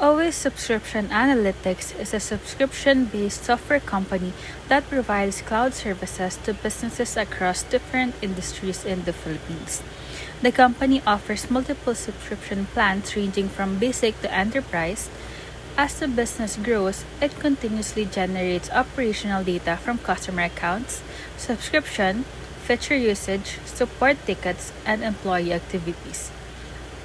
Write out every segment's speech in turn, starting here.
Owi Subscription Analytics is a subscription-based software company that provides cloud services to businesses across different industries in the Philippines. The company offers multiple subscription plans ranging from basic to enterprise. As the business grows, it continuously generates operational data from customer accounts, subscription, feature usage, support tickets, and employee activities.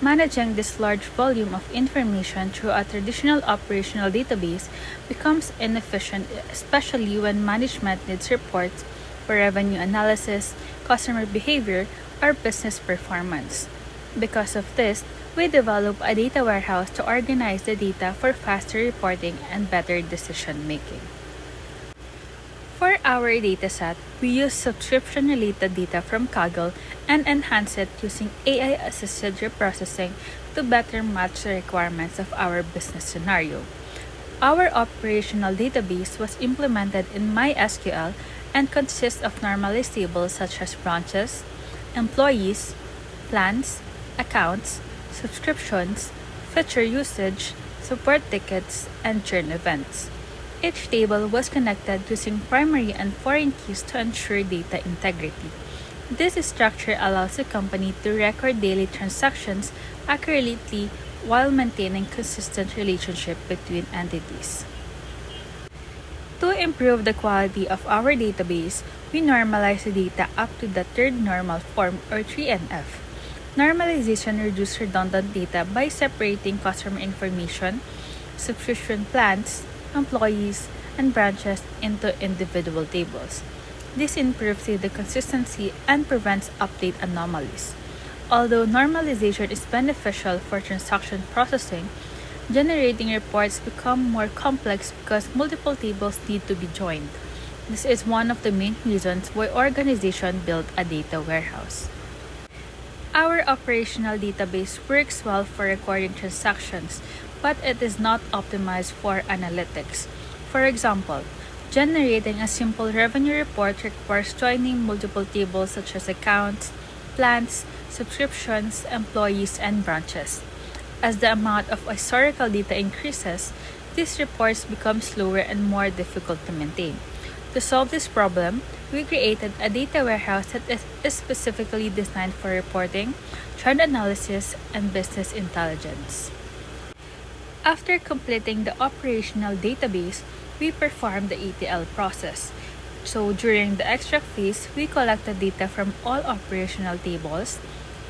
Managing this large volume of information through a traditional operational database becomes inefficient, especially when management needs reports for revenue analysis, customer behavior, or business performance. Because of this, we develop a data warehouse to organize the data for faster reporting and better decision making. For our dataset, we use subscription-related data from Kaggle and enhance it using AI-assisted reprocessing to better match the requirements of our business scenario. Our operational database was implemented in MySQL and consists of normalized tables such as branches, employees, plans, accounts, subscriptions, feature usage, support tickets, and churn events. Each table was connected using primary and foreign keys to ensure data integrity. This structure allows the company to record daily transactions accurately while maintaining consistent relationship between entities. To improve the quality of our database, we normalize the data up to the third normal form or 3NF. Normalization reduces redundant data by separating customer information, subscription plans, employees, and branches into individual tables. This improves the consistency and prevents update anomalies. Although normalization is beneficial for transaction processing, generating reports become more complex because multiple tables need to be joined. This is one of the main reasons why organizations build a data warehouse. Our operational database works well for recording transactions, but it is not optimized for analytics. For example, generating a simple revenue report requires joining multiple tables such as accounts, plans, subscriptions, employees, and branches. As the amount of historical data increases, these reports become slower and more difficult to maintain. To solve this problem, we created a data warehouse that is specifically designed for reporting, trend analysis, and business intelligence. After completing the operational database, we perform the ETL process. So during the extract phase, we collect the data from all operational tables.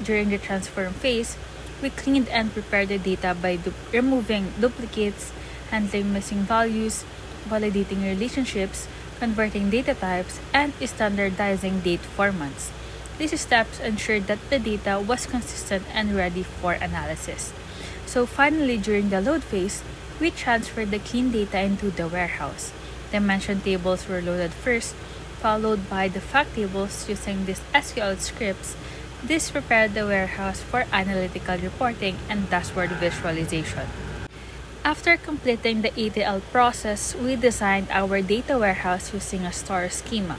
During the transform phase, we cleaned and prepared the data by removing duplicates, handling missing values, validating relationships, converting data types, and standardizing date formats. These steps ensured that the data was consistent and ready for analysis. So finally, during the load phase, we transferred the clean data into the warehouse. Dimension tables were loaded first, followed by the fact tables using these SQL scripts. This prepared the warehouse for analytical reporting and dashboard visualization. After completing the ETL process, we designed our data warehouse using a star schema.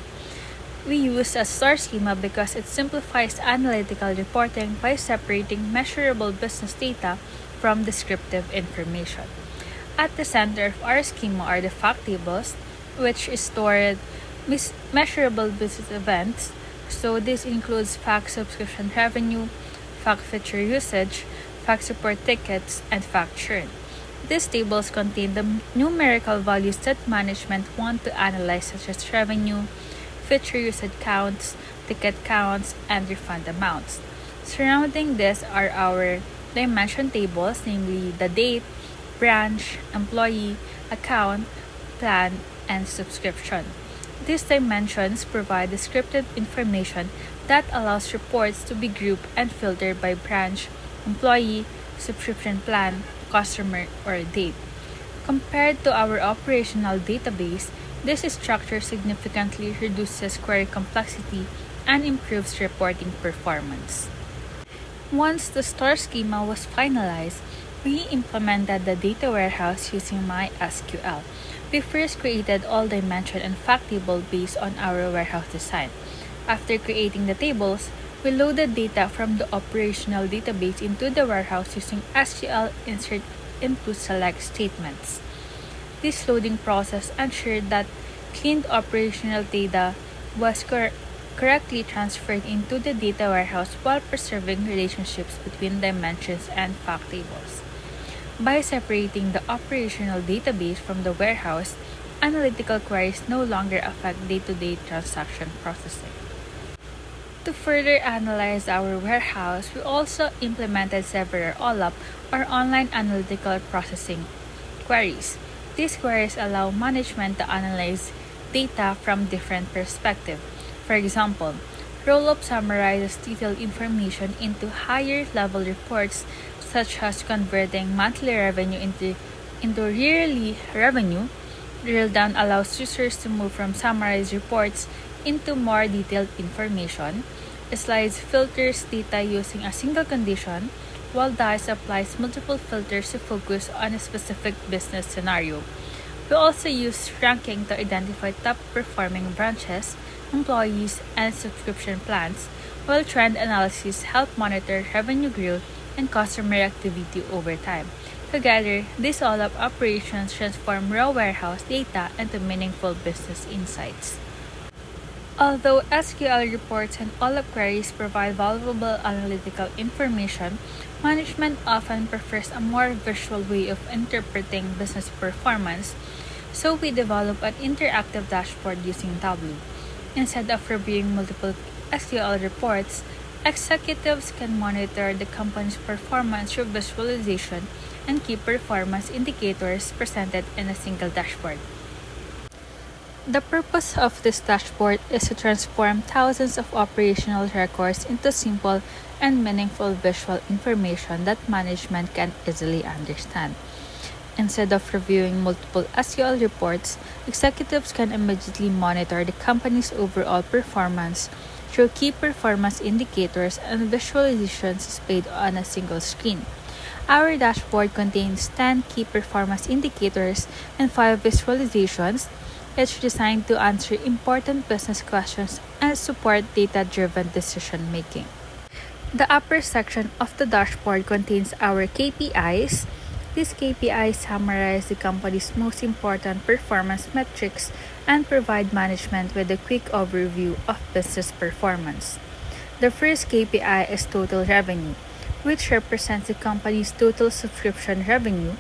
We use a star schema because it simplifies analytical reporting by separating measurable business data from descriptive information. At the center of our schema are the fact tables, which stored measurable business events. So this includes fact subscription revenue, fact feature usage, fact support tickets, and fact churn. These tables contain the numerical values that management want to analyze, such as revenue, feature usage counts, ticket counts, and refund amounts. Surrounding this are our dimension tables, namely the date, branch, employee, account, plan, and subscription. These dimensions provide descriptive information that allows reports to be grouped and filtered by branch, employee, subscription plan, customer, or date. Compared to our operational database, this structure significantly reduces query complexity and improves reporting performance. Once the star schema was finalized, we implemented the data warehouse using MySQL. We first created all dimension and fact table based on our warehouse design. After creating the tables, we loaded data from the operational database into the warehouse using SQL insert into select statements. This loading process ensured that cleaned operational data was correctly transferred into the data warehouse while preserving relationships between dimensions and fact tables. By separating the operational database from the warehouse, analytical queries no longer affect day-to-day transaction processing. To further analyze our warehouse, we also implemented several OLAP or online analytical processing queries. These queries allow management to analyze data from different perspectives. For example, roll-up summarizes detailed information into higher level reports such as converting monthly revenue into yearly revenue. Drill down allows users to move from summarized reports into more detailed information. Slides filters data using a single condition, while dice applies multiple filters to focus on a specific business scenario. We also use ranking to identify top performing branches, employees, and subscription plans, while trend analysis help monitor revenue growth and customer activity over time. Together, these all-up operations transform raw warehouse data into meaningful business insights. Although SQL reports and all-up queries provide valuable analytical information, management often prefers a more visual way of interpreting business performance, so we develop an interactive dashboard using Tableau. Instead of reviewing multiple SQL reports, executives can monitor the company's performance through visualization and key performance indicators presented in a single dashboard. The purpose of this dashboard is to transform thousands of operational records into simple and meaningful visual information that management can easily understand. Instead of reviewing multiple SQL reports, executives can immediately monitor the company's overall performance through key performance indicators and visualizations displayed on a single screen. Our dashboard contains 10 key performance indicators and 5 visualizations, each designed to answer important business questions and support data-driven decision-making. The upper section of the dashboard contains our KPIs. These KPIs summarize the company's most important performance metrics and provide management with a quick overview of business performance. The first KPI is total revenue, which represents the company's total subscription revenue.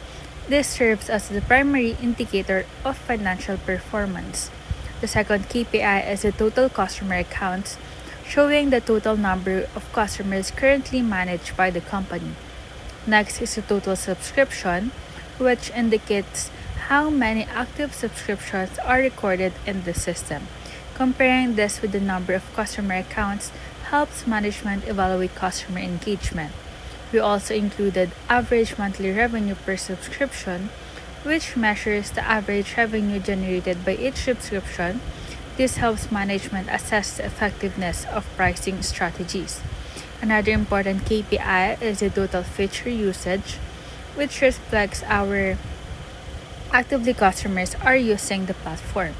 This serves as the primary indicator of financial performance. The second KPI is the total customer accounts, showing the total number of customers currently managed by the company. Next is the total subscription, which indicates how many active subscriptions are recorded in the system. Comparing this with the number of customer accounts helps management evaluate customer engagement. We also included average monthly revenue per subscription, which measures the average revenue generated by each subscription. This helps management assess the effectiveness of pricing strategies. Another important KPI is the total feature usage, which reflects our actively customers are using the platform.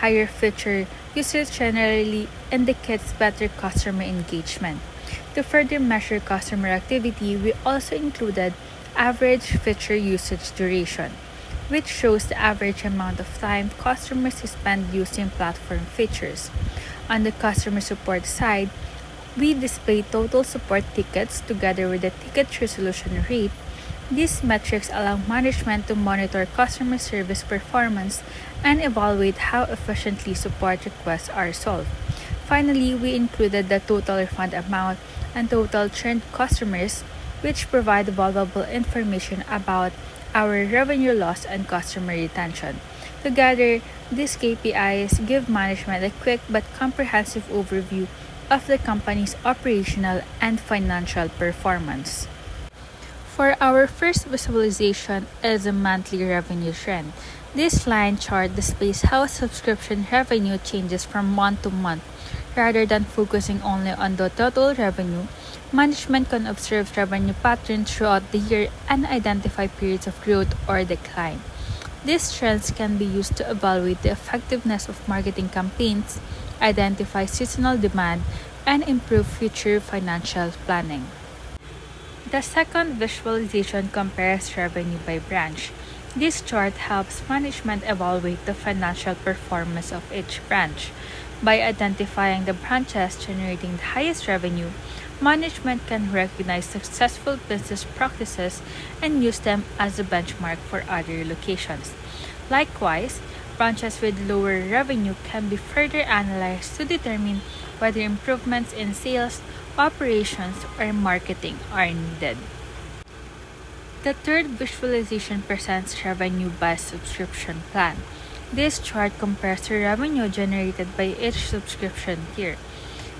Higher feature usage generally indicates better customer engagement. To further measure customer activity, we also included average feature usage duration, which shows the average amount of time customers spend using platform features. On the customer support side, we display total support tickets together with the ticket resolution rate. These metrics allow management to monitor customer service performance and evaluate how efficiently support requests are solved. Finally, we included the total refund amount and total churned customers, which provide valuable information about our revenue loss and customer retention. Together, these KPIs give management a quick but comprehensive overview of the company's operational and financial performance. For our first visualization is a monthly revenue trend. This line chart displays how subscription revenue changes from month to month. Rather than focusing only on the total revenue, management can observe revenue patterns throughout the year and identify periods of growth or decline. These trends can be used to evaluate the effectiveness of marketing campaigns, identify seasonal demand, and improve future financial planning. The second visualization compares revenue by branch. This chart helps management evaluate the financial performance of each branch. By identifying the branches generating the highest revenue, management can recognize successful business practices and use them as a benchmark for other locations. Likewise, branches with lower revenue can be further analyzed to determine whether improvements in sales, operations, or marketing are needed. The third visualization presents revenue by subscription plan. This chart compares the revenue generated by each subscription tier.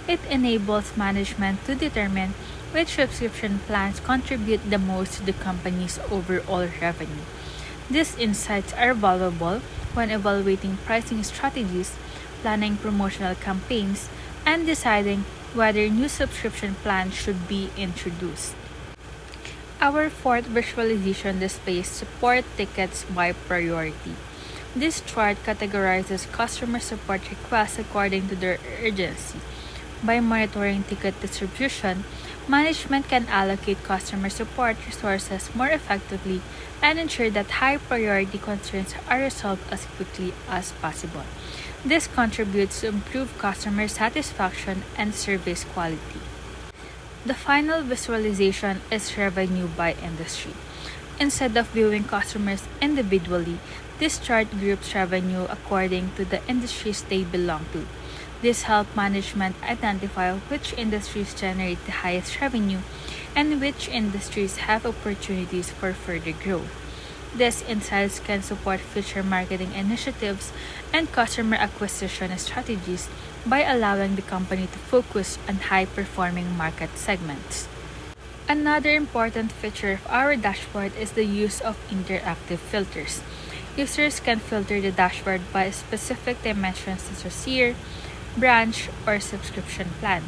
It enables management to determine which subscription plans contribute the most to the company's overall revenue. These insights are valuable when evaluating pricing strategies, planning promotional campaigns, and deciding whether new subscription plans should be introduced. Our fourth visualization displays support tickets by priority. This chart categorizes customer support requests according to their urgency. By monitoring ticket distribution, management can allocate customer support resources more effectively and ensure that high priority concerns are resolved as quickly as possible. This contributes to improved customer satisfaction and service quality. The final visualization is revenue by industry. Instead of viewing customers individually, this chart groups revenue according to the industries they belong to. This helps management identify which industries generate the highest revenue and which industries have opportunities for further growth. These insights can support future marketing initiatives and customer acquisition strategies by allowing the company to focus on high-performing market segments. Another important feature of our dashboard is the use of interactive filters. Users can filter the dashboard by specific dimensions such as year, branch, or subscription plan.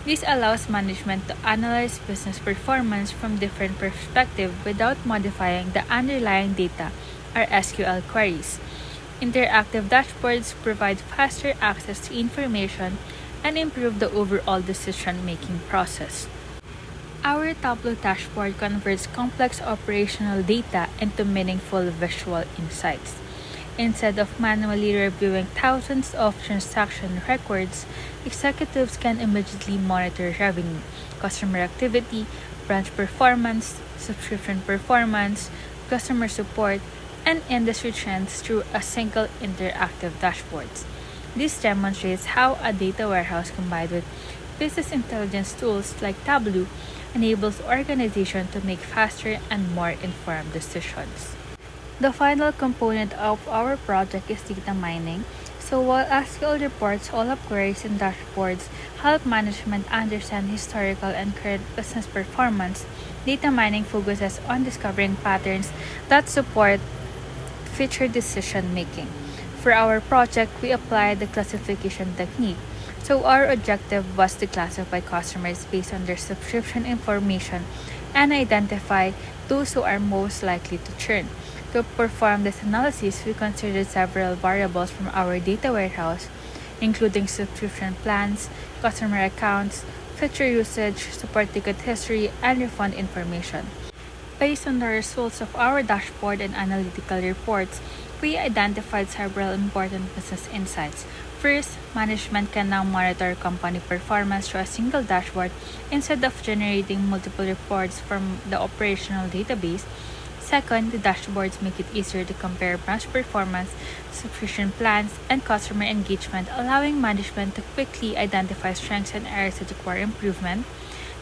This allows management to analyze business performance from different perspectives without modifying the underlying data or SQL queries. Interactive dashboards provide faster access to information and improve the overall decision-making process. Our Tableau dashboard converts complex operational data into meaningful visual insights. Instead of manually reviewing thousands of transaction records, executives can immediately monitor revenue, customer activity, branch performance, subscription performance, customer support, and industry trends through a single interactive dashboard. This demonstrates how a data warehouse combined with business intelligence tools like Tableau enables organizations to make faster and more informed decisions. The final component of our project is data mining. So while SQL reports, all-up queries, and dashboards help management understand historical and current business performance, data mining focuses on discovering patterns that support future decision making. For our project, we applied the classification technique. So our objective was to classify customers based on their subscription information and identify those who are most likely to churn. To perform this analysis, we considered several variables from our data warehouse, including subscription plans, customer accounts, feature usage, support ticket history, and refund information. Based on the results of our dashboard and analytical reports, we identified several important business insights. First, management can now monitor company performance through a single dashboard instead of generating multiple reports from the operational database. Second, the dashboards make it easier to compare branch performance, subscription plans, and customer engagement, allowing management to quickly identify strengths and areas that require improvement.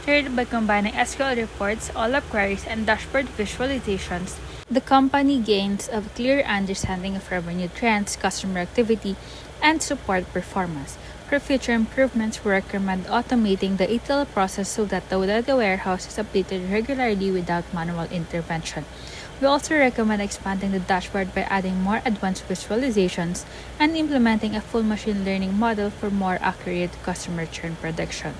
Third, by combining SQL reports, all-up queries, and dashboard visualizations, the company gains a clear understanding of revenue trends, customer activity, and support performance. For future improvements, we recommend automating the ETL process so that the data warehouse is updated regularly without manual intervention. We also recommend expanding the dashboard by adding more advanced visualizations and implementing a full machine learning model for more accurate customer churn prediction.